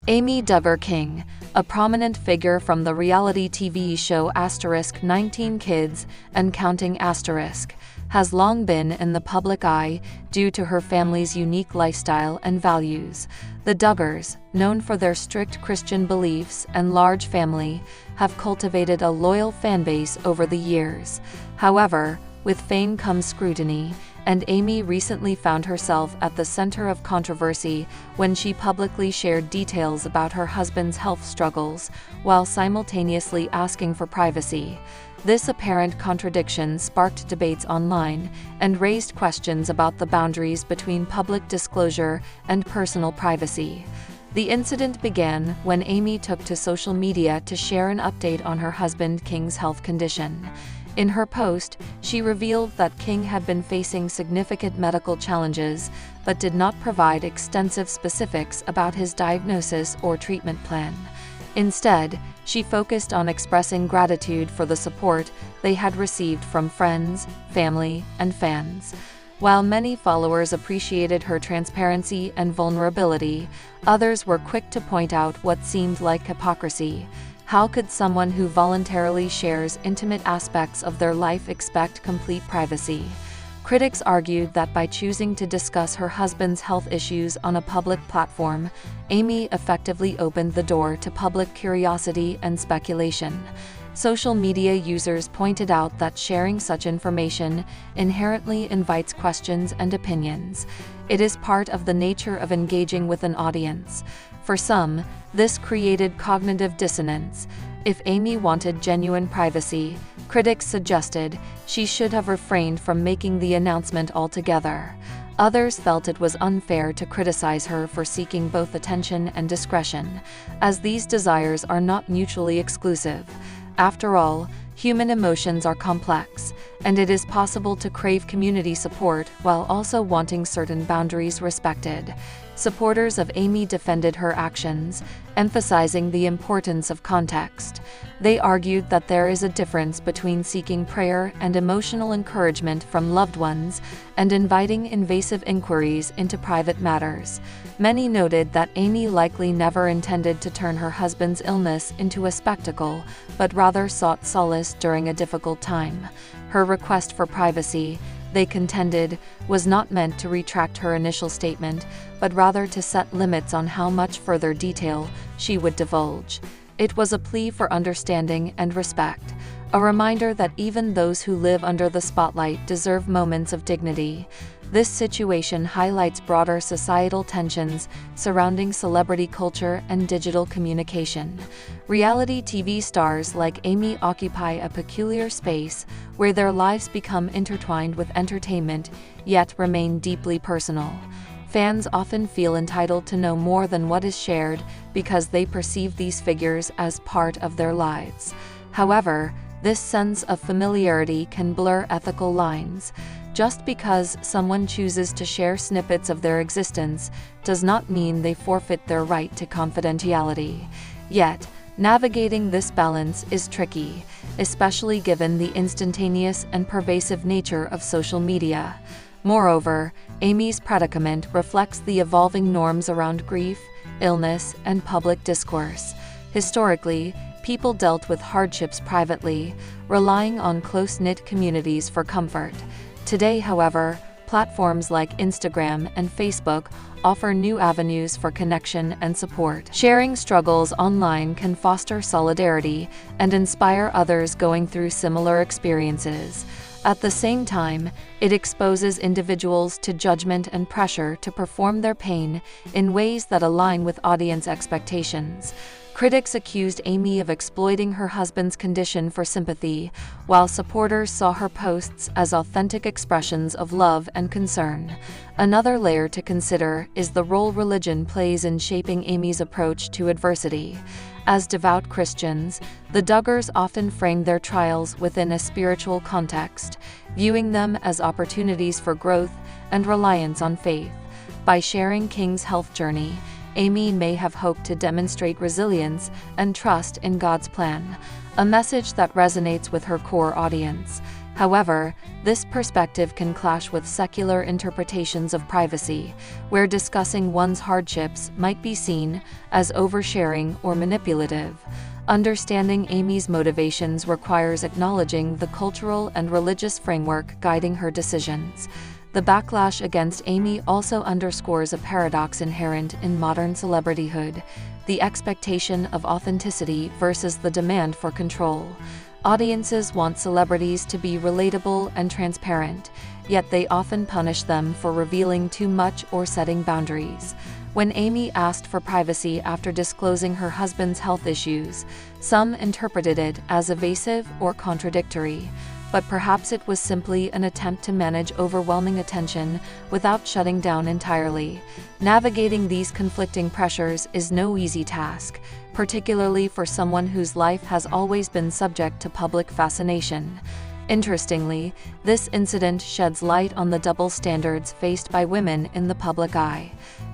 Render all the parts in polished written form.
Amy Duggar King, a prominent figure from the reality TV show * 19 Kids and Counting *, has long been in the public eye due to her family's unique lifestyle and values. The Duggars, known for their strict Christian beliefs and large family, have cultivated a loyal fanbase over the years. However, with fame comes scrutiny, and Amy recently found herself at the center of controversy when she publicly shared details about her husband's health struggles, while simultaneously asking for privacy. This apparent contradiction sparked debates online and raised questions about the boundaries between public disclosure and personal privacy. The incident began when Amy took to social media to share an update on her husband King's health condition. In her post, she revealed that King had been facing significant medical challenges, but did not provide extensive specifics about his diagnosis or treatment plan. Instead, she focused on expressing gratitude for the support they had received from friends, family, and fans. While many followers appreciated her transparency and vulnerability, others were quick to point out what seemed like hypocrisy. How could someone who voluntarily shares intimate aspects of their life expect complete privacy? Critics argued that by choosing to discuss her husband's health issues on a public platform, Amy effectively opened the door to public curiosity and speculation. Social media users pointed out that sharing such information inherently invites questions and opinions. It is part of the nature of engaging with an audience. For some, this created cognitive dissonance. If Amy wanted genuine privacy, critics suggested she should have refrained from making the announcement altogether. Others felt it was unfair to criticize her for seeking both attention and discretion, as these desires are not mutually exclusive. After all, human emotions are complex, and it is possible to crave community support while also wanting certain boundaries respected. Supporters of Amy defended her actions, emphasizing the importance of context. They argued that there is a difference between seeking prayer and emotional encouragement from loved ones and inviting invasive inquiries into private matters. Many noted that Amy likely never intended to turn her husband's illness into a spectacle, but rather sought solace during a difficult time. Her request for privacy, they contended, was not meant to retract her initial statement, but rather to set limits on how much further detail she would divulge. It was a plea for understanding and respect, a reminder that even those who live under the spotlight deserve moments of dignity. This situation highlights broader societal tensions surrounding celebrity culture and digital communication. Reality TV stars like Amy occupy a peculiar space where their lives become intertwined with entertainment, yet remain deeply personal. Fans often feel entitled to know more than what is shared because they perceive these figures as part of their lives. However, this sense of familiarity can blur ethical lines. Just because someone chooses to share snippets of their existence does not mean they forfeit their right to confidentiality. Yet, navigating this balance is tricky, especially given the instantaneous and pervasive nature of social media. Moreover, Amy's predicament reflects the evolving norms around grief, illness, and public discourse. Historically, people dealt with hardships privately, relying on close-knit communities for comfort. Today, however, platforms like Instagram and Facebook offer new avenues for connection and support. Sharing struggles online can foster solidarity and inspire others going through similar experiences. At the same time, it exposes individuals to judgment and pressure to perform their pain in ways that align with audience expectations. Critics accused Amy of exploiting her husband's condition for sympathy, while supporters saw her posts as authentic expressions of love and concern. Another layer to consider is the role religion plays in shaping Amy's approach to adversity. As devout Christians, the Duggars often frame their trials within a spiritual context, viewing them as opportunities for growth and reliance on faith. By sharing King's health journey, Amy may have hoped to demonstrate resilience and trust in God's plan, a message that resonates with her core audience. However, this perspective can clash with secular interpretations of privacy, where discussing one's hardships might be seen as oversharing or manipulative. Understanding Amy's motivations requires acknowledging the cultural and religious framework guiding her decisions. The backlash against Amy also underscores a paradox inherent in modern celebrityhood: the expectation of authenticity versus the demand for control. Audiences want celebrities to be relatable and transparent, yet they often punish them for revealing too much or setting boundaries. When Amy asked for privacy after disclosing her husband's health issues, some interpreted it as evasive or contradictory, but perhaps it was simply an attempt to manage overwhelming attention without shutting down entirely. Navigating these conflicting pressures is no easy task, particularly for someone whose life has always been subject to public fascination. Interestingly, this incident sheds light on the double standards faced by women in the public eye.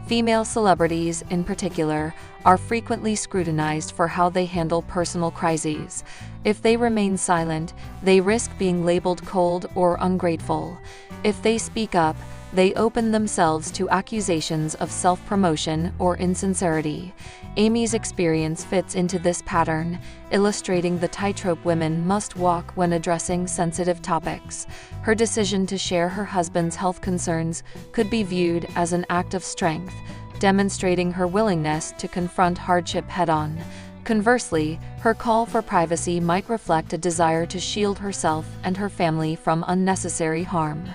Female celebrities, in particular, are frequently scrutinized for how they handle personal crises. If they remain silent, they risk being labeled cold or ungrateful. If they speak up, they open themselves to accusations of self-promotion or insincerity. Amy's experience fits into this pattern, illustrating the tightrope women must walk when addressing sensitive topics. Her decision to share her husband's health concerns could be viewed as an act of strength, demonstrating her willingness to confront hardship head-on. Conversely, her call for privacy might reflect a desire to shield herself and her family from unnecessary harm.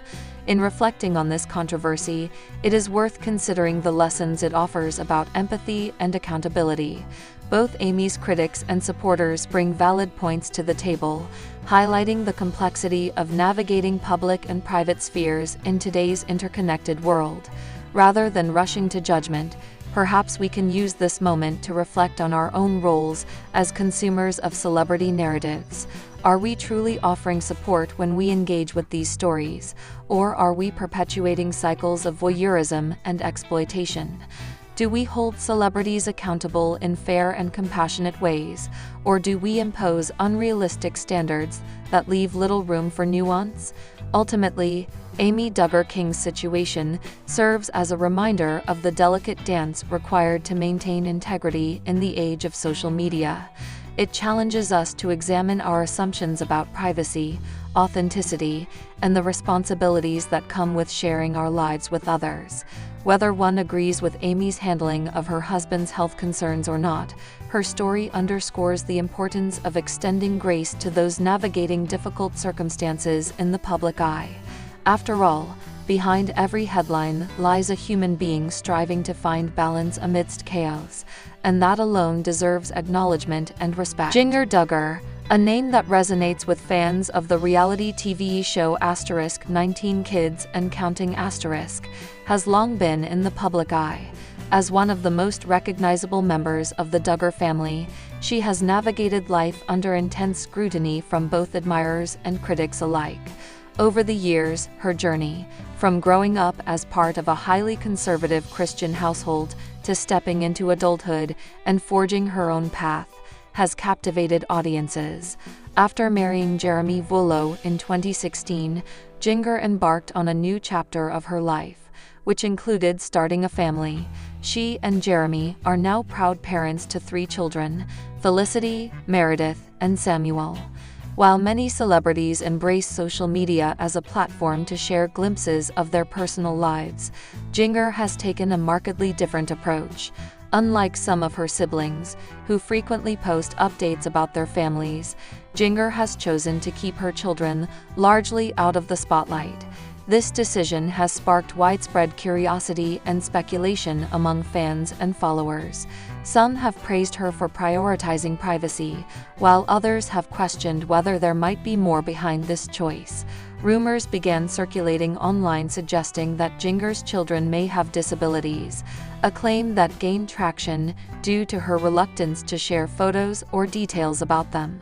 In reflecting on this controversy, it is worth considering the lessons it offers about empathy and accountability. Both Amy's critics and supporters bring valid points to the table, highlighting the complexity of navigating public and private spheres in today's interconnected world. Rather than rushing to judgment, perhaps we can use this moment to reflect on our own roles as consumers of celebrity narratives. Are we truly offering support when we engage with these stories, or are we perpetuating cycles of voyeurism and exploitation? Do we hold celebrities accountable in fair and compassionate ways, or do we impose unrealistic standards that leave little room for nuance? Ultimately, Amy Duggar King's situation serves as a reminder of the delicate dance required to maintain integrity in the age of social media. It challenges us to examine our assumptions about privacy, authenticity, and the responsibilities that come with sharing our lives with others. Whether one agrees with Amy's handling of her husband's health concerns or not, her story underscores the importance of extending grace to those navigating difficult circumstances in the public eye. After all, behind every headline lies a human being striving to find balance amidst chaos, and that alone deserves acknowledgement and respect. Jinger Duggar, a name that resonates with fans of the reality TV show *19 Kids and Counting*, has long been in the public eye. As one of the most recognizable members of the Duggar family, she has navigated life under intense scrutiny from both admirers and critics alike. Over the years, her journey, from growing up as part of a highly conservative Christian household to stepping into adulthood and forging her own path, has captivated audiences. After marrying Jeremy Vuolo in 2016, Jinger embarked on a new chapter of her life, which included starting a family. She and Jeremy are now proud parents to 3 children: Felicity, Meredith, and Samuel. While many celebrities embrace social media as a platform to share glimpses of their personal lives, Jinger has taken a markedly different approach. Unlike some of her siblings, who frequently post updates about their families, Jinger has chosen to keep her children largely out of the spotlight. This decision has sparked widespread curiosity and speculation among fans and followers. Some have praised her for prioritizing privacy, while others have questioned whether there might be more behind this choice. Rumors began circulating online suggesting that Jinger's children may have disabilities, a claim that gained traction due to her reluctance to share photos or details about them.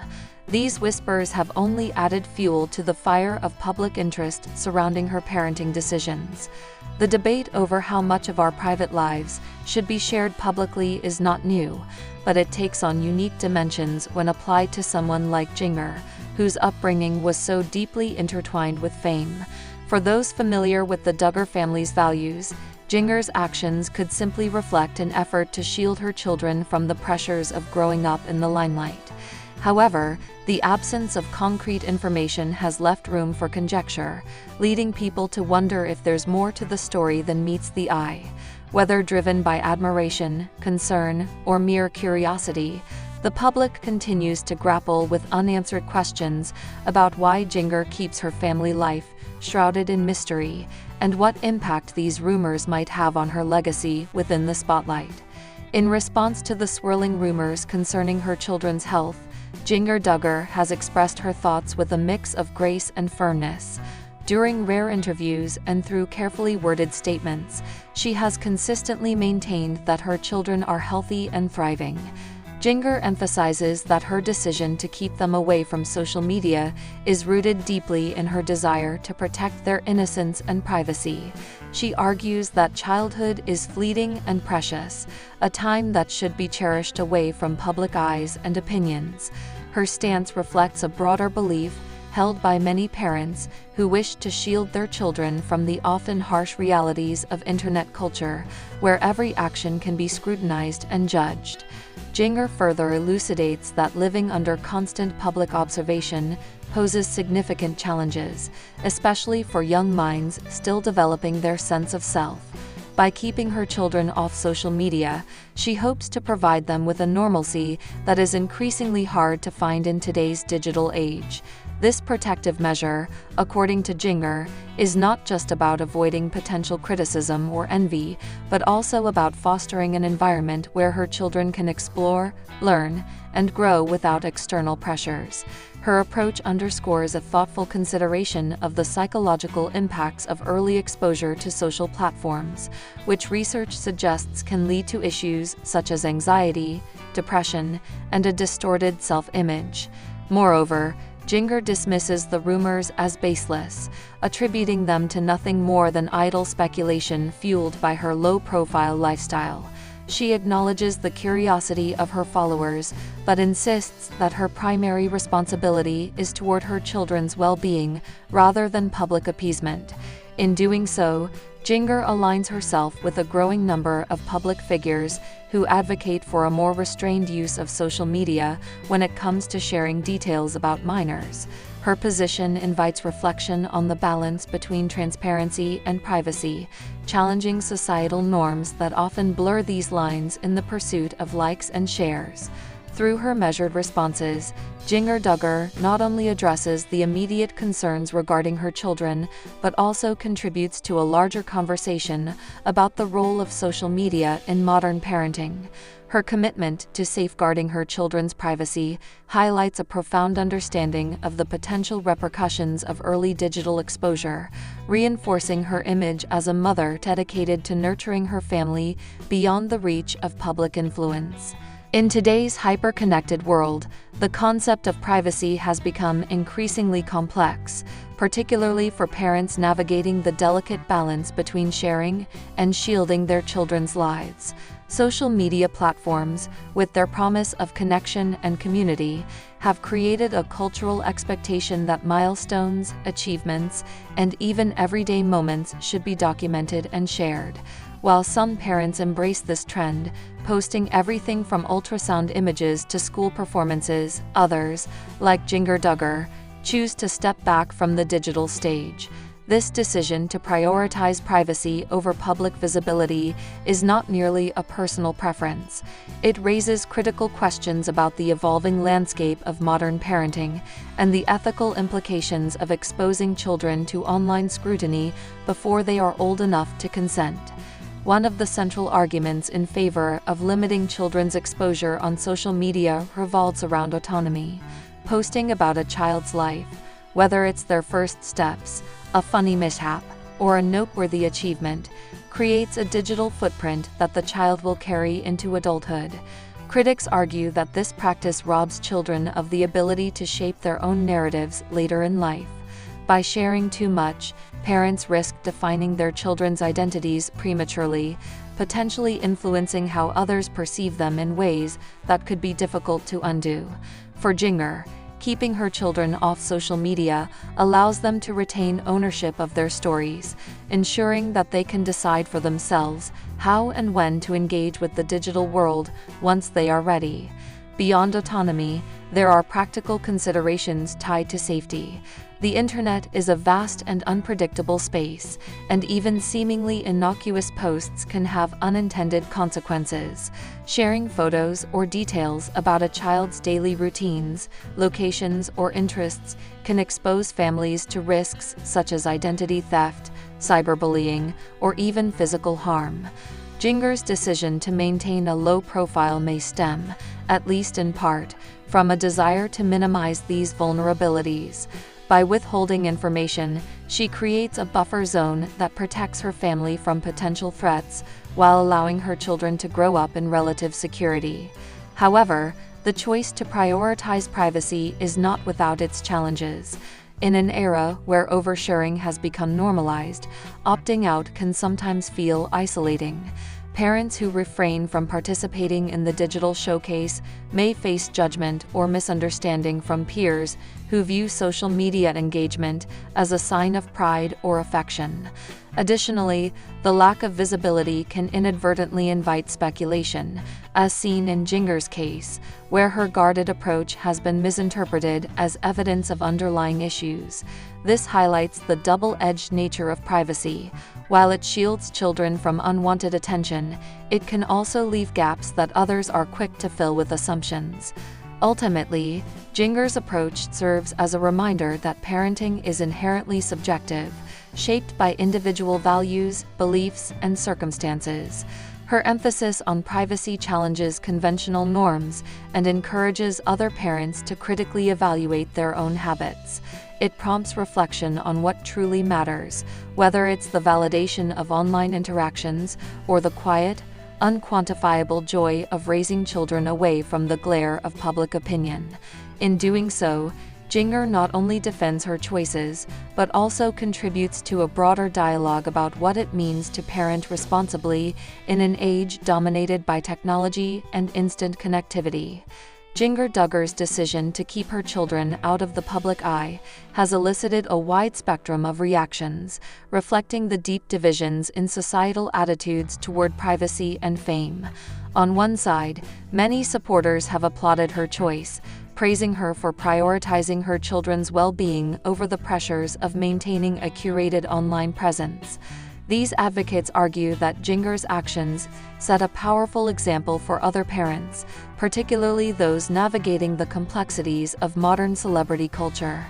These whispers have only added fuel to the fire of public interest surrounding her parenting decisions. The debate over how much of our private lives should be shared publicly is not new, but it takes on unique dimensions when applied to someone like Jinger, whose upbringing was so deeply intertwined with fame. For those familiar with the Duggar family's values, Jinger's actions could simply reflect an effort to shield her children from the pressures of growing up in the limelight. However, the absence of concrete information has left room for conjecture, leading people to wonder if there's more to the story than meets the eye. Whether driven by admiration, concern, or mere curiosity, the public continues to grapple with unanswered questions about why Jinger keeps her family life shrouded in mystery, and what impact these rumors might have on her legacy within the spotlight. In response to the swirling rumors concerning her children's health, Jinger Duggar has expressed her thoughts with a mix of grace and firmness. During rare interviews and through carefully worded statements, she has consistently maintained that her children are healthy and thriving. Jinger emphasizes that her decision to keep them away from social media is rooted deeply in her desire to protect their innocence and privacy. She argues that childhood is fleeting and precious, a time that should be cherished away from public eyes and opinions. Her stance reflects a broader belief held by many parents who wish to shield their children from the often harsh realities of internet culture, where every action can be scrutinized and judged. Jinger further elucidates that living under constant public observation poses significant challenges, especially for young minds still developing their sense of self. By keeping her children off social media, she hopes to provide them with a normalcy that is increasingly hard to find in today's digital age. This protective measure, according to Jinger, is not just about avoiding potential criticism or envy, but also about fostering an environment where her children can explore, learn, and grow without external pressures. Her approach underscores a thoughtful consideration of the psychological impacts of early exposure to social platforms, which research suggests can lead to issues such as anxiety, depression, and a distorted self-image. Moreover, Jinger dismisses the rumors as baseless, attributing them to nothing more than idle speculation fueled by her low-profile lifestyle. She acknowledges the curiosity of her followers, but insists that her primary responsibility is toward her children's well-being rather than public appeasement. In doing so, Jinger aligns herself with a growing number of public figures who advocate for a more restrained use of social media when it comes to sharing details about minors. Her position invites reflection on the balance between transparency and privacy, challenging societal norms that often blur these lines in the pursuit of likes and shares. Through her measured responses, Jinger Duggar not only addresses the immediate concerns regarding her children, but also contributes to a larger conversation about the role of social media in modern parenting. Her commitment to safeguarding her children's privacy highlights a profound understanding of the potential repercussions of early digital exposure, reinforcing her image as a mother dedicated to nurturing her family beyond the reach of public influence. In today's hyper-connected world, the concept of privacy has become increasingly complex, particularly for parents navigating the delicate balance between sharing and shielding their children's lives. Social media platforms, with their promise of connection and community, have created a cultural expectation that milestones, achievements, and even everyday moments should be documented and shared. While some parents embrace this trend, posting everything from ultrasound images to school performances, others, like Jinger Duggar, choose to step back from the digital stage. This decision to prioritize privacy over public visibility is not merely a personal preference. It raises critical questions about the evolving landscape of modern parenting and the ethical implications of exposing children to online scrutiny before they are old enough to consent. One of the central arguments in favor of limiting children's exposure on social media revolves around autonomy. Posting about a child's life, whether it's their first steps, a funny mishap, or a noteworthy achievement, creates a digital footprint that the child will carry into adulthood. Critics argue that this practice robs children of the ability to shape their own narratives later in life. By sharing too much, parents risk defining their children's identities prematurely, potentially influencing how others perceive them in ways that could be difficult to undo. For Jinger, Keeping her children off social media allows them to retain ownership of their stories, ensuring that they can decide for themselves how and when to engage with the digital world once they are ready. Beyond autonomy, there are practical considerations tied to safety. The internet is a vast and unpredictable space, and even seemingly innocuous posts can have unintended consequences. Sharing photos or details about a child's daily routines, locations, or interests can expose families to risks such as identity theft, cyberbullying, or even physical harm. Jinger's decision to maintain a low profile may stem, at least in part, from a desire to minimize these vulnerabilities. By withholding information, she creates a buffer zone that protects her family from potential threats while allowing her children to grow up in relative security. However, the choice to prioritize privacy is not without its challenges. In an era where oversharing has become normalized, opting out can sometimes feel isolating. Parents who refrain from participating in the digital showcase may face judgment or misunderstanding from peers who view social media engagement as a sign of pride or affection. Additionally, the lack of visibility can inadvertently invite speculation, as seen in Jinger's case, where her guarded approach has been misinterpreted as evidence of underlying issues. This highlights the double-edged nature of privacy. While it shields children from unwanted attention, it can also leave gaps that others are quick to fill with assumptions. Ultimately, Jinger's approach serves as a reminder that parenting is inherently subjective, shaped by individual values, beliefs, and circumstances. Her emphasis on privacy challenges conventional norms and encourages other parents to critically evaluate their own habits. It prompts reflection on what truly matters, whether it's the validation of online interactions or the quiet, unquantifiable joy of raising children away from the glare of public opinion. In doing so, Jinger not only defends her choices, but also contributes to a broader dialogue about what it means to parent responsibly in an age dominated by technology and instant connectivity. Jinger Duggar's decision to keep her children out of the public eye has elicited a wide spectrum of reactions, reflecting the deep divisions in societal attitudes toward privacy and fame. On one side, many supporters have applauded her choice, praising her for prioritizing her children's well-being over the pressures of maintaining a curated online presence. These advocates argue that Jinger's actions set a powerful example for other parents, particularly those navigating the complexities of modern celebrity culture.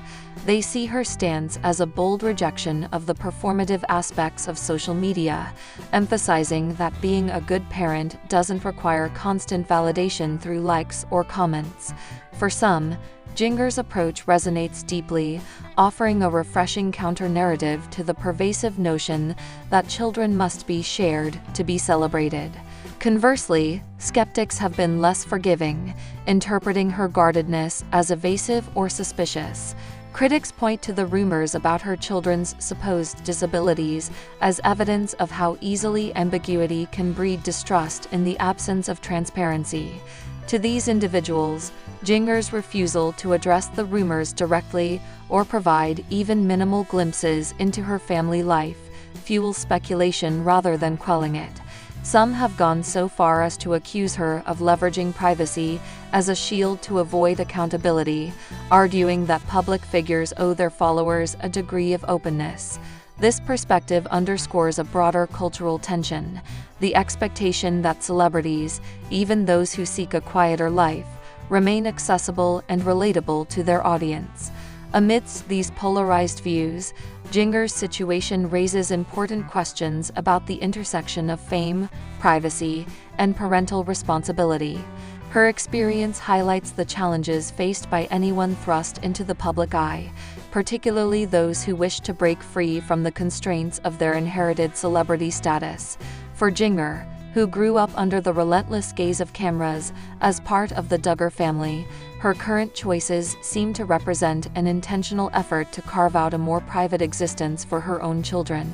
They see her stance as a bold rejection of the performative aspects of social media, emphasizing that being a good parent doesn't require constant validation through likes or comments. For some, Jinger's approach resonates deeply, offering a refreshing counter-narrative to the pervasive notion that children must be shared to be celebrated. Conversely, skeptics have been less forgiving, interpreting her guardedness as evasive or suspicious. Critics point to the rumors about her children's supposed disabilities as evidence of how easily ambiguity can breed distrust in the absence of transparency. To these individuals, Jinger's refusal to address the rumors directly or provide even minimal glimpses into her family life fuels speculation rather than quelling it. Some have gone so far as to accuse her of leveraging privacy as a shield to avoid accountability, arguing that public figures owe their followers a degree of openness. This perspective underscores a broader cultural tension, the expectation that celebrities, even those who seek a quieter life, remain accessible and relatable to their audience. Amidst these polarized views, Jinger's situation raises important questions about the intersection of fame, privacy, and parental responsibility. Her experience highlights the challenges faced by anyone thrust into the public eye, particularly those who wish to break free from the constraints of their inherited celebrity status. For Jinger, who grew up under the relentless gaze of cameras as part of the Duggar family, her current choices seem to represent an intentional effort to carve out a more private existence for her own children.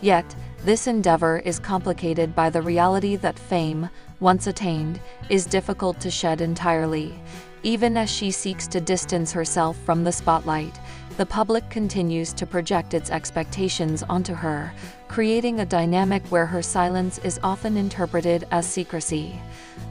Yet, this endeavor is complicated by the reality that fame, once attained, is difficult to shed entirely. Even as she seeks to distance herself from the spotlight, the public continues to project its expectations onto her, creating a dynamic where her silence is often interpreted as secrecy.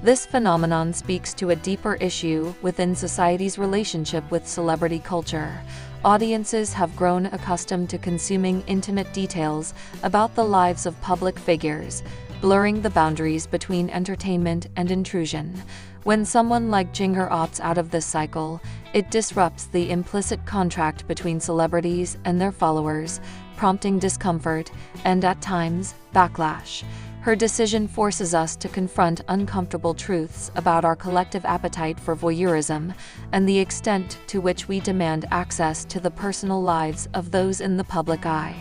This phenomenon speaks to a deeper issue within society's relationship with celebrity culture. Audiences have grown accustomed to consuming intimate details about the lives of public figures, blurring the boundaries between entertainment and intrusion. When someone like Jinger opts out of this cycle, it disrupts the implicit contract between celebrities and their followers, prompting discomfort and, at times, backlash. Her decision forces us to confront uncomfortable truths about our collective appetite for voyeurism and the extent to which we demand access to the personal lives of those in the public eye.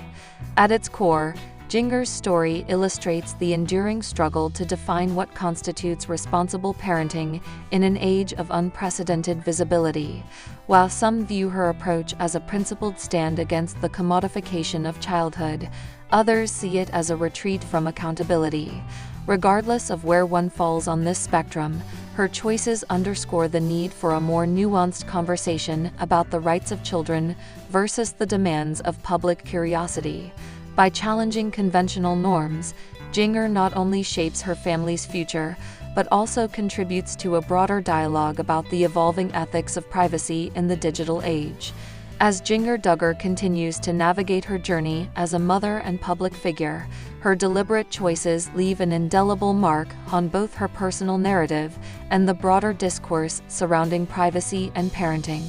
At its core, Jinger's story illustrates the enduring struggle to define what constitutes responsible parenting in an age of unprecedented visibility. While some view her approach as a principled stand against the commodification of childhood, others see it as a retreat from accountability. Regardless of where one falls on this spectrum, her choices underscore the need for a more nuanced conversation about the rights of children versus the demands of public curiosity. By challenging conventional norms, Jinger not only shapes her family's future, but also contributes to a broader dialogue about the evolving ethics of privacy in the digital age. As Jinger Duggar continues to navigate her journey as a mother and public figure, her deliberate choices leave an indelible mark on both her personal narrative and the broader discourse surrounding privacy and parenting.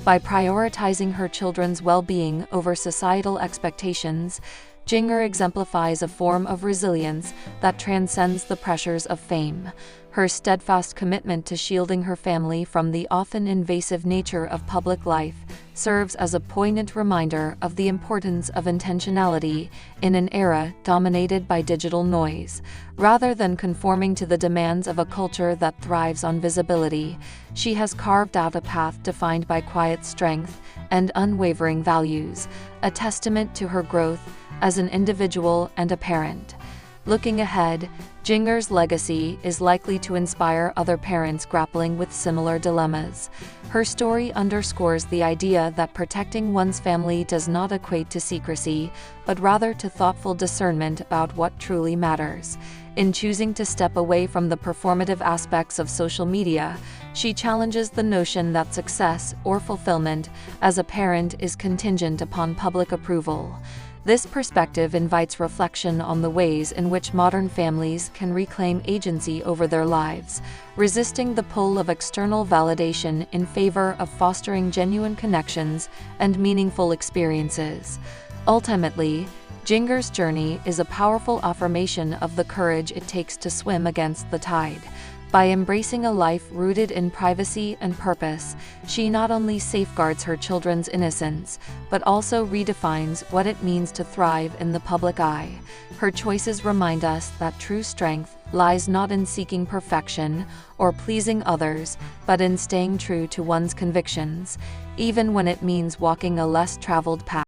By prioritizing her children's well-being over societal expectations, Jinger exemplifies a form of resilience that transcends the pressures of fame. Her steadfast commitment to shielding her family from the often invasive nature of public life serves as a poignant reminder of the importance of intentionality in an era dominated by digital noise. Rather than conforming to the demands of a culture that thrives on visibility, she has carved out a path defined by quiet strength and unwavering values, a testament to her growth as an individual and a parent. Looking ahead, Jinger's legacy is likely to inspire other parents grappling with similar dilemmas. Her story underscores the idea that protecting one's family does not equate to secrecy, but rather to thoughtful discernment about what truly matters. In choosing to step away from the performative aspects of social media, she challenges the notion that success or fulfillment as a parent is contingent upon public approval. This perspective invites reflection on the ways in which modern families can reclaim agency over their lives, resisting the pull of external validation in favor of fostering genuine connections and meaningful experiences. Ultimately, Jinger's journey is a powerful affirmation of the courage it takes to swim against the tide. By embracing a life rooted in privacy and purpose, she not only safeguards her children's innocence, but also redefines what it means to thrive in the public eye. Her choices remind us that true strength lies not in seeking perfection or pleasing others, but in staying true to one's convictions, even when it means walking a less traveled path.